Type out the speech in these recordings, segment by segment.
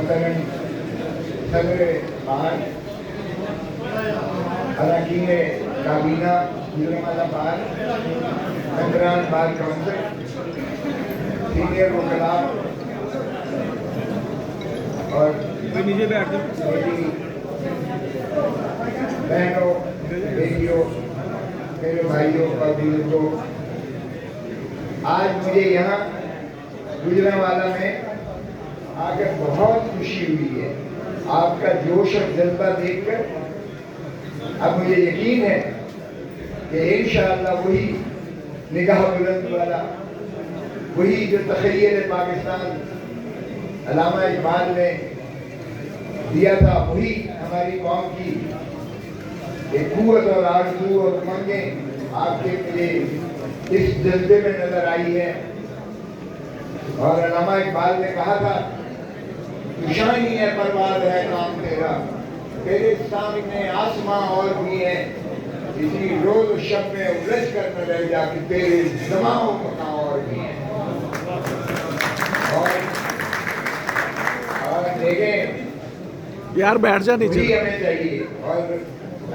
مثلا صدر بہار اراکین کابینہ گجرانوالہ بار ممبران بار کونسل سینئر وکلاء اور میری بہنوں بیٹیوں میرے بھائیوں اور بزرگوں، آج مجھے یہاں گجرانوالہ میں آ کر بہت خوشی ہوئی ہے۔ آپ کا جوش اور جذبہ دیکھ کر اب مجھے یقین ہے کہ انشاءاللہ وہی نگاہ بلند والا، وہی جو تخیل پاکستان علامہ اقبال نے دیا تھا، وہی ہماری قوم کی ایک قوت اور آرزو اور امنگیں آپ کے مجھے اس جذبے میں نظر آئی ہے۔ اور علامہ اقبال نے کہا تھا، شانی ہے پرواز ہے کام تیرا، تیرے سامنے آسماں اور بھی ہے، اسی روز و شب میں الجھ کر نہ رہ جا کہ تیرے زماں مکاں اور بھی ہیں۔ اور دیکھیں یار بیٹھ جا نیچے، خود ہی ہمیں چاہیے۔ اور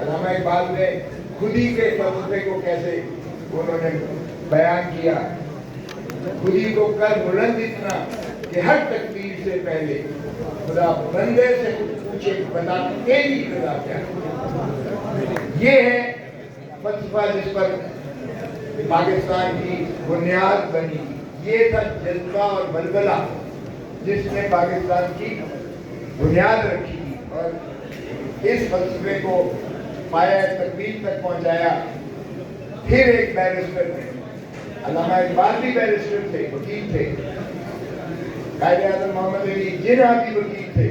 علامہ اقبال نے خود ہی کے فلسفے کو کیسے انہوں نے بیان کیا، خود ہی کو کر بلند اتنا کہ ہر تکبیر سے پہلے خدا بندے سے پوچھے بتا تیری رضا کیا ہے۔ یہ ہے فلسفہ جس پر پاکستان کی بنیاد بنی، یہ تھا جذبہ اور بلبلہ جس نے پاکستان کی بنیاد رکھی اور اس فلسفے کو پایہ تکمیل تک پہنچایا۔ پھر ایک بیرسٹر نے، علامہ اقبال بھی بیرسٹر تھے، وکیل تھے، قائد اعظم محمد علی جناح بھی وکیل تھے،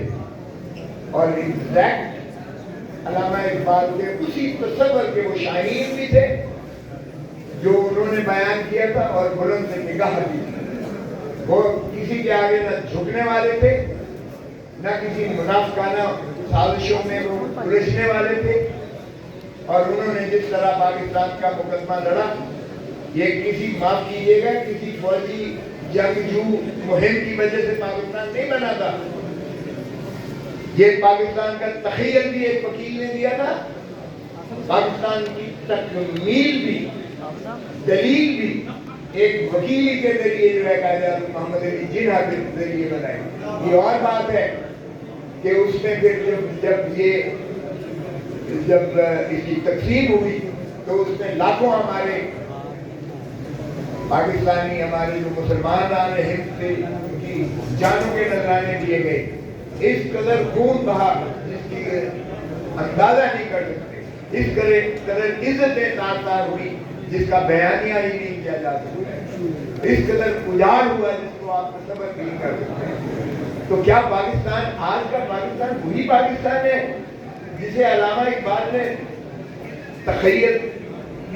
اور ایگزیکٹ علامہ اقبال کے اسی تصور کے وہ شاہین بھی تھے جو انہوں نے بیان کیا تھا، اور بلند نگاہ بھی تھی۔ وہ کسی کے آگے نہ جھکنے والے تھے، نہ کسی منافقانہ سازشوں میں وہ الجھنے والے تھے، اور انہوں نے جس طرح پاکستان کا مقدمہ لڑا، یہ کسی معاف کیجیے گا کسی فوجی جنگجو مہم کی وجہ سے پاکستان نہیں بنا تھا، یہ پاکستان کا تخیل بھی ایک وکیل نے دیا تھا، پاکستان کی تکمیل بھی، دلیل بھی ایک وکیل کے ذریعے جو ہے قائد اعظم محمد علی جناح کے ذریعے بنائی۔ یہ اور بات ہے کہ اس میں پھر جب اس کی تقسیم ہوئی تو اس میں لاکھوں ہمارے پاکستانی، ہمارے جو مسلمان آنے ہند سے، ان کی جانوں کے نذرانے دیے گئے، اس قدر خون بہا جس کی اندازہ نہیں کر سکتے، اس قدر عزت تار ہوئی جس کا بیانیہ ہی نہیں کیا جا سکتا، اس قدر اجاڑ ہوا جس کو آپ تصور نہیں کر سکتے۔ تو کیا پاکستان آج کا پاکستان وہی پاکستان ہے جسے علامہ اقبال نے تخیل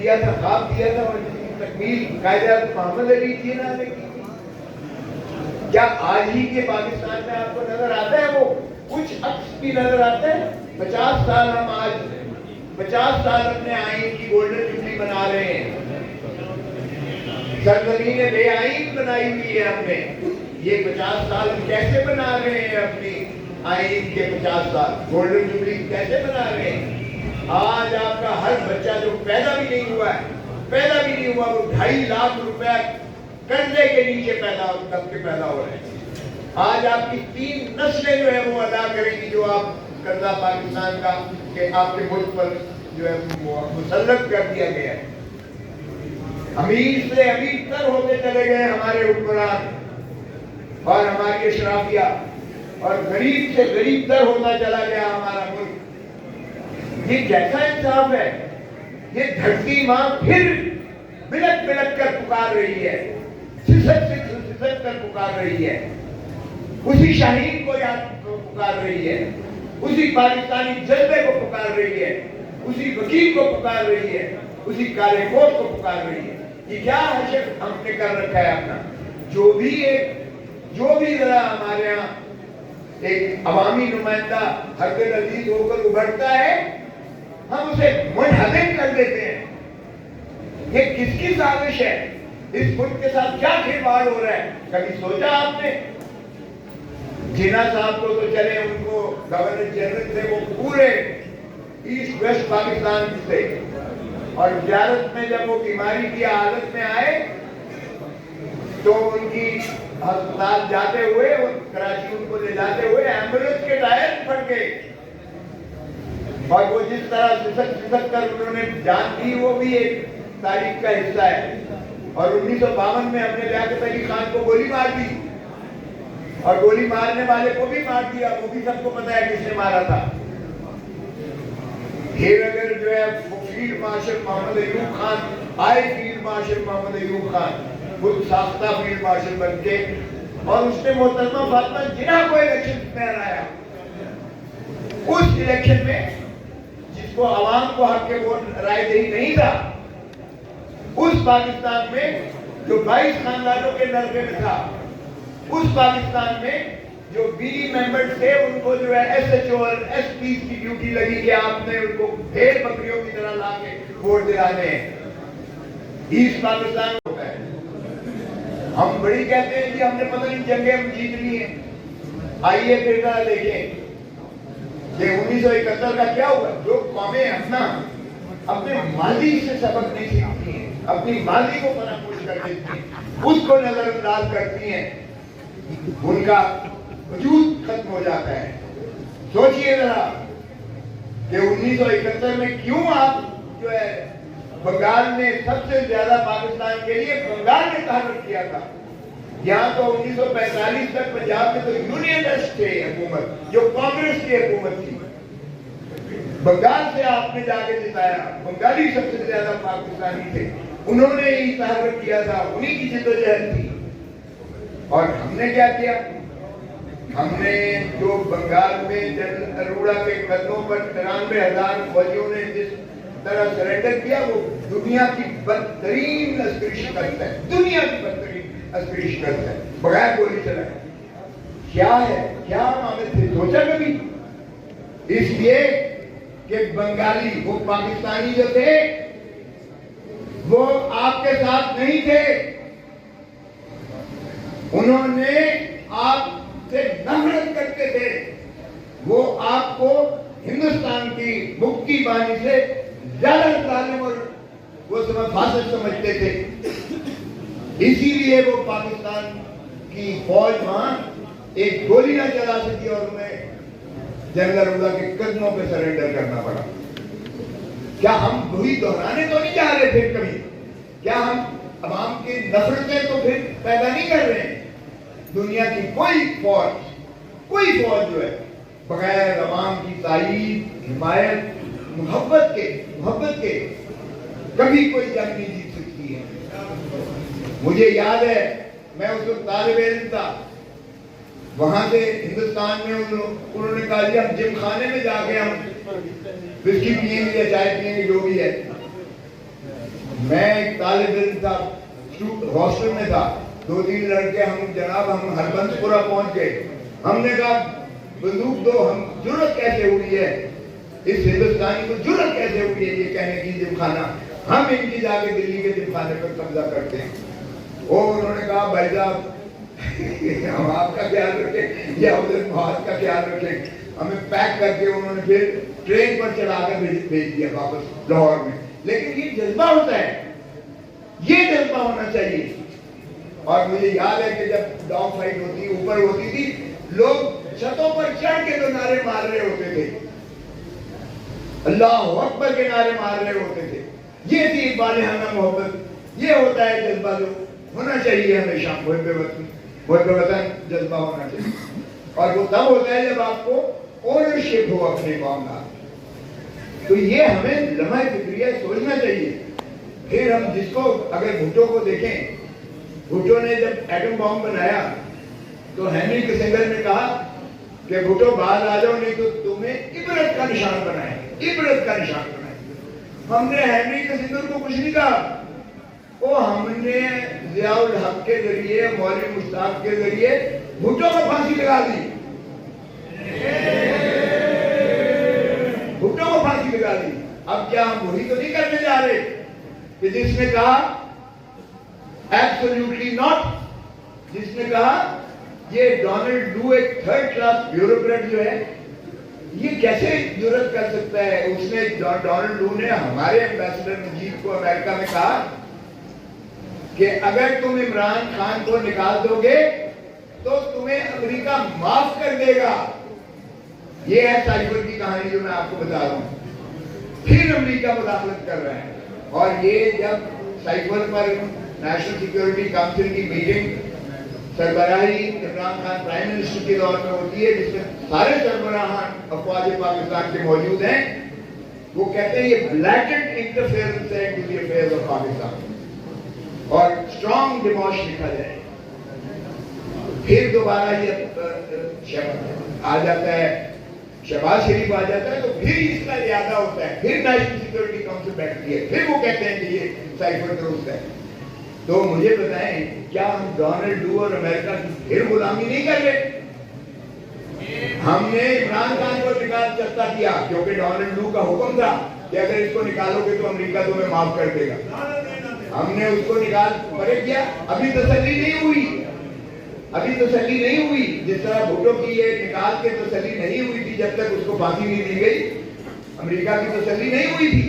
دیا تھا، خواب دیا تھا، اور جس کی تکمیل قائد اعظم محمد علی جناح نے کی؟ کیا آج ہی کے پاکستان میں آپ کو نظر آتا ہے وہ کچھ عکس بھی نظر آتا ہے؟ 50 سال ہم آج 50 سال اپنے آئین کی گولڈن جوبلی بنا رہے ہیں، سرزمین بے آئین بنائی ہوئی ہے ہم نے، یہ 50 سال ہم کیسے بنا رہے ہیں اپنی آئین کے 50 سال گولڈن جوبلی کیسے بنا رہے ہیں؟ آج آپ کا ہر بچہ جو پیدا بھی نہیں ہوا ہے، وہ 2.5 لاکھ روپے قرضے کے نیچے پیدا ہو رہے ہیں۔ آج آپ کی 3 نسلیں جو ہے وہ ادا کریں گی جو آپ قرضہ پاکستان کا کہ آپ کے ملک پر جو ہے مسلط کر دیا گیا ہے۔ امیر سے امیر تر ہوتے چلے گئے ہمارے حکمران اور ہماری اشرافیہ، اور غریب سے غریب تر ہوتا چلا گیا ہمارا ملک۔ یہ کیسا انصاف ہے؟ یہ دھرتی ماں پھر بلک بلک کر پکار رہی ہے، سسک کر پکار رہی ہے، اسی شاہین کو یاد پکار رہی ہے، اسی پاکستانی جذبے کو پکار رہی ہے، اسی وکیل کو پکار رہی ہے، اسی کالے کوٹ کو پکار رہی ہے۔ یہ کیا حشر ہم نے کر رکھا ہے اپنا؟ جو بھی ذرا ہمارے یہاں ایک عوامی نمائندہ حق عزیز ہو کر ابھرتا ہے، ہم اسے منہدم کر دیتے ہیں۔ یہ کس کی سازش ہے؟ اس ملک کے ساتھ کیا کھلواڑ ہو رہا ہے؟ کبھی سوچا آپ نے؟ जिन्ना साहब को तो चले, उनको गवर्नर जनरल थे, वो पूरे ईस्ट वेस्ट पाकिस्तान से, और ज़ियारत में जब वो बीमारी की हालत में आए तो उनकी अस्पताल जाते हुए और कराची उनको ले जाते हुए एम्बुलेंस के टायर फट गए, और वो जिस तरह सिसक कर उन्होंने जान दी, वो भी एक तारीख का हिस्सा है। और 1952 में हमने लियाकत अली खान को गोली मार दी, और गोली मारने वाले को भी मार दिया, वो भी सबको पता है किसने मारा था। फिर अगर जो है फील्ड मार्शल मोहम्मद अयूब खान आए, फील्ड मार्शल मोहम्मद अयूब खान खुद साख्ता फील्ड मार्शल बन के, और उसने मोहतरमा फातिमा जिन्ना को इलेक्शन में हराया। उस इलेक्शन में जिसको आवाम को हक के वोट राय दही नहीं था, उस पाकिस्तान में जो 22 खानदानों के नरके में था, उस पाकिस्तान में जो बीडी मेंबर्स थे, उनको जो है एसएचओ और एसपी की ड्यूटी लगी कि आपने उनको भेड़ बकरियों की तरह लाके वोट दिलाने हैं। ईस्ट पाकिस्तान होता है। हम बड़ी कहते हैं कि हमने पता नहीं जंगें हम जीत ली हैं। आइए फिर जरा देखें कि 1971 का क्या हुआ। जो कौमें अपने माजी से सबक नहीं सीखती हैं, अपनी माजी को फरामोश कर देती हैं, उसको नजरअंदाज करती हैं, उनका वजूद खत्म हो जाता है। सोचिए जरा कि 1971 में क्यों आप जो है बंगाल ने सबसे ज्यादा पाकिस्तान के लिए बंगाल ने तहरीक किया था। यहाँ तो 1945 तक पंजाब में तो यूनियनिस्ट थे हुकूमत, जो कांग्रेस की हुकूमत थी। बंगाल से आपने जाके जिताया, बंगाली सबसे ज्यादा पाकिस्तानी थे, उन्होंने ही तहरीक किया था, उन्हीं की जिद्दोजहद थी। और हमने क्या किया? हमने जो बंगाल में जनरल अरोड़ा के कदमों पर 93,000 फौजियों ने जिस तरह सरेंडर किया, वो दुनिया की बदतरीन अस्करी शिकस्त है, दुनिया की बदतरीन अस्करी शिकस्त है, बगैर गोली चलाए। क्या है, क्या हमने सोचा कभी? इसलिए कि बंगाली, वो पाकिस्तानी जो थे, वो आपके साथ नहीं थे, उन्होंने आपसे नफरत करते थे, वो आपको हिंदुस्तान की मुक्ति बानी से ज्यादा जालिम और वो फासिस्ट समझते थे। इसीलिए वो पाकिस्तान की फौज वहां एक गोली ना चला सकी और उन्हें जनरल अरोड़ा के कदमों पे सरेंडर करना पड़ा। क्या हम वही दोहराने तो नहीं जा रहे फिर कभी? क्या हम अवाम की नफरतें तो फिर पैदा नहीं कर रहे हैं? दुनिया की कोई फौज जो है बगैर अवाम की ताईद, हिमायत, मोहब्बत के कभी कोई जंग नहीं जीत सकती है। मुझे याद है, मैं उस वक्त तालिब इल्म था, वहां से हिंदुस्तान में उन्होंने कहा जी हम जिम खाने में जाके हम बिस्की पियेंगे या चाय पियेंगे, जो भी है। मैं एक तालिब इल्म था, हॉस्टल में था, 2-3 लड़के हम हरबंसपुरा पहुंच गए। हमने कहा बंदूक दो, हम जुर्रत कैसे हुई है, इस हिंदुस्तानी को जुर्रत कैसे हुई है ये कहने की जिम खाना, हम इनकी जाके दिल्ली के जिम खाने पर कब्जा करते हैं। और उन्होंने कहा भाई साहब हम आपका ख्याल रखें या उधर भारत का ख्याल रखें। हमें पैक करके उन्होंने फिर ट्रेन पर चढ़ाकर भेज दिया वापस लाहौर में। लेकिन ये जज्बा होता है, ये जज्बा होना चाहिए। और मुझे याद है कि जब डॉग फाइट होती ऊपर होती थी, लोग छतों पर चढ़ के तो नारे मार रहे होते थे, अल्लाह अकबर के नारे मार रहे होते थे। ये थी बालिहाना मोहब्बत, ये होता है जज्बा जो होना चाहिए हमेशा। मुहब्बे वतन जज्बा होना चाहिए, और वो तब होता है जब आपको ओनरशिप हो अपने कौम का। तो ये हमें लम्हा फिक्रिया सोचना चाहिए। फिर हम जिसको अगर भुट्टो को देखें, भुट्टो ने जब एटम बॉम्ब बनाया तो हेनरी किसिंगर ने कहा कि भुट्टो बाहर आ जाओ, नहीं तो तुम्हें इबरत का निशान बनाएंगे, इबरत का निशान बनाएंगे। हमने हेनरी किसिंगर को कुछ नहीं कहा, वो हमने जियाउल हक के जरिए, मौलवी मुश्ताक के जरिए भुट्टो को फांसी लगा दी, भुट्टो को फांसी लगा दी। अब क्या हम वही तो नहीं करने जा रहे कि जिसने कहा एब्सोल्युटली नॉट, जिसने कहा ये डोनाल्ड लू एक थर्ड क्लास ब्यूरोक्रेट जो है, ये कैसे जुर्रत कर सकता है? उसने डोनाल्ड लू ने हमारे एम्बेसडर नजीब को अमेरिका में कहा कि अगर तुम इमरान खान को निकाल दोगे तो तुम्हें अमेरिका माफ कर देगा। ये है साइफर की कहानी जो मैं आपको बता रहा हूं। फिर अमेरिका मुदाखलत कर रहा है, और ये जब साइफर पर नेशनल सिक्योरिटी काउंसिल की मीटिंग सरबराही इमरान खान प्राइम मिनिस्टर के दौर में होती है, जिसमें सारे सरबराहान अफवाज पाकिस्तान के मौजूद हैं, वो कहते हैं ये ब्लैटेंट इंटरफेरेंस है into the affairs of Pakistan, और स्ट्रॉन्ग डिमोश लिखा जाए। फिर दोबारा ये आ जाता है, शहबाज शरीफ आ जाता है, तो फिर इसका इरादा होता है, फिर नेशनल सिक्योरिटी काउंसिल बैठती है, फिर वो कहते हैं कि ये साइफर दुरुस्त है। तो मुझे बताएं, क्या हम डोनाल्ड लू और अमेरिका की फिर गुलामी नहीं कर रहे? हमने इमरान खान को निकाल सकता किया क्योंकि डोनाल्ड लू का हुक्म था कि अगर इसको निकालोगे तो अमेरिका तुम्हें माफ कर देगा। हमने उसको निकाल परे किया, अभी तसल्ली नहीं हुई, अभी तसल्ली नहीं हुई। जिस तरह भुट्टो की ये निकाल के तसल्ली नहीं हुई थी जब तक उसको फांसी नहीं दी गई, अमेरिका की तसल्ली नहीं हुई थी,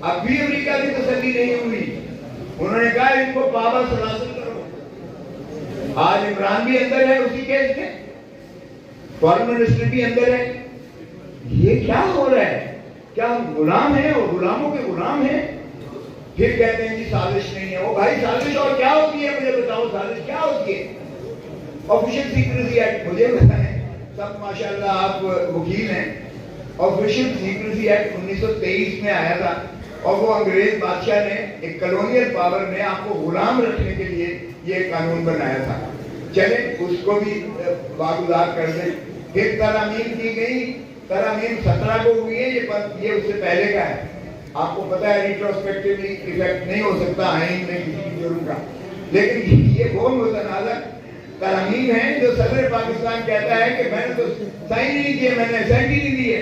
अब भी अमेरिका की तसल्ली नहीं हुई। उन्होंने कहा इनको पाबा सलासल करो। आज इमरान भी अंदर है उसी केस में, फॉरेन मिनिस्टर भी अंदर है। ये क्या हो रहा है? क्या हम गुलाम हैं और गुलामों के गुलाम हैं? फिर कहते हैं जी साजिश नहीं है। वो भाई साजिश और क्या होती है? मुझे बताओ, साजिश क्या होती है? ऑफिशियल सीक्रेसी एक्ट, मुझे बताएं, सब माशाल्लाह आप वकील हैं। ऑफिशियल सीक्रेसी एक्ट 1923 में आया था, और वो अंग्रेज बादशाह ने, एक कॉलोनियल पावर ने आपको गुलाम रखने के लिए ये कानून बनाया था। चले उसको भी वागुजार कर दें। फिर तरामीम की गई, तरामीम 17 को हुई है, ये उससे पहले का है। आपको पता है रिट्रोस्पेक्टिवली इफेक्ट नहीं हो सकता आईन में किसी भी जुर्म का, लेकिन ये वो मुतनाज़ तरामीम है जो सदर पाकिस्तान कहता है कि मैंने तो साइन ही नहीं किए, मैंने असेंट ही नहीं दिए,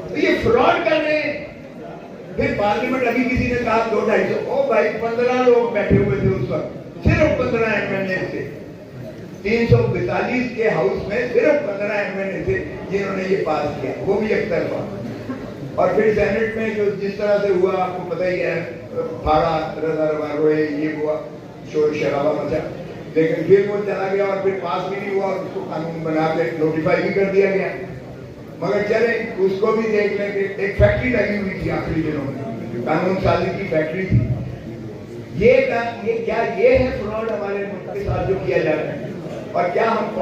तो ये फ्रॉड कर रहे हैं। फिर पार्लियामेंट, अभी किसी ने कहा 2-250, ओ भाई 15 लोग बैठे हुए थे उस वक्त, सिर्फ 15 एमएलए थे 342 के हाउस में, सिर्फ 15 एमएलए थे जिन्होंने ये पास किया, वो भी एक तरफा। और फिर सेनेट में जो जिस तरह से हुआ आपको पता ही है, फाड़ा रजा रवा रोए, ये हुआ, शोर शराबा मचा, लेकिन फिर वो चला गया और फिर पास भी नहीं हुआ, और उसको कानून बना के नोटिफाई भी कर दिया गया। मगर चले उसको भी देख लें कि एक फैक्ट्री लगी हुई थी आखिरी दिनों में, कानून साजी की फैक्ट्री थी। ये क्या, ये है फ्रॉड हमारे मुल्क के साथ जो किया जा रहा है? और क्या हम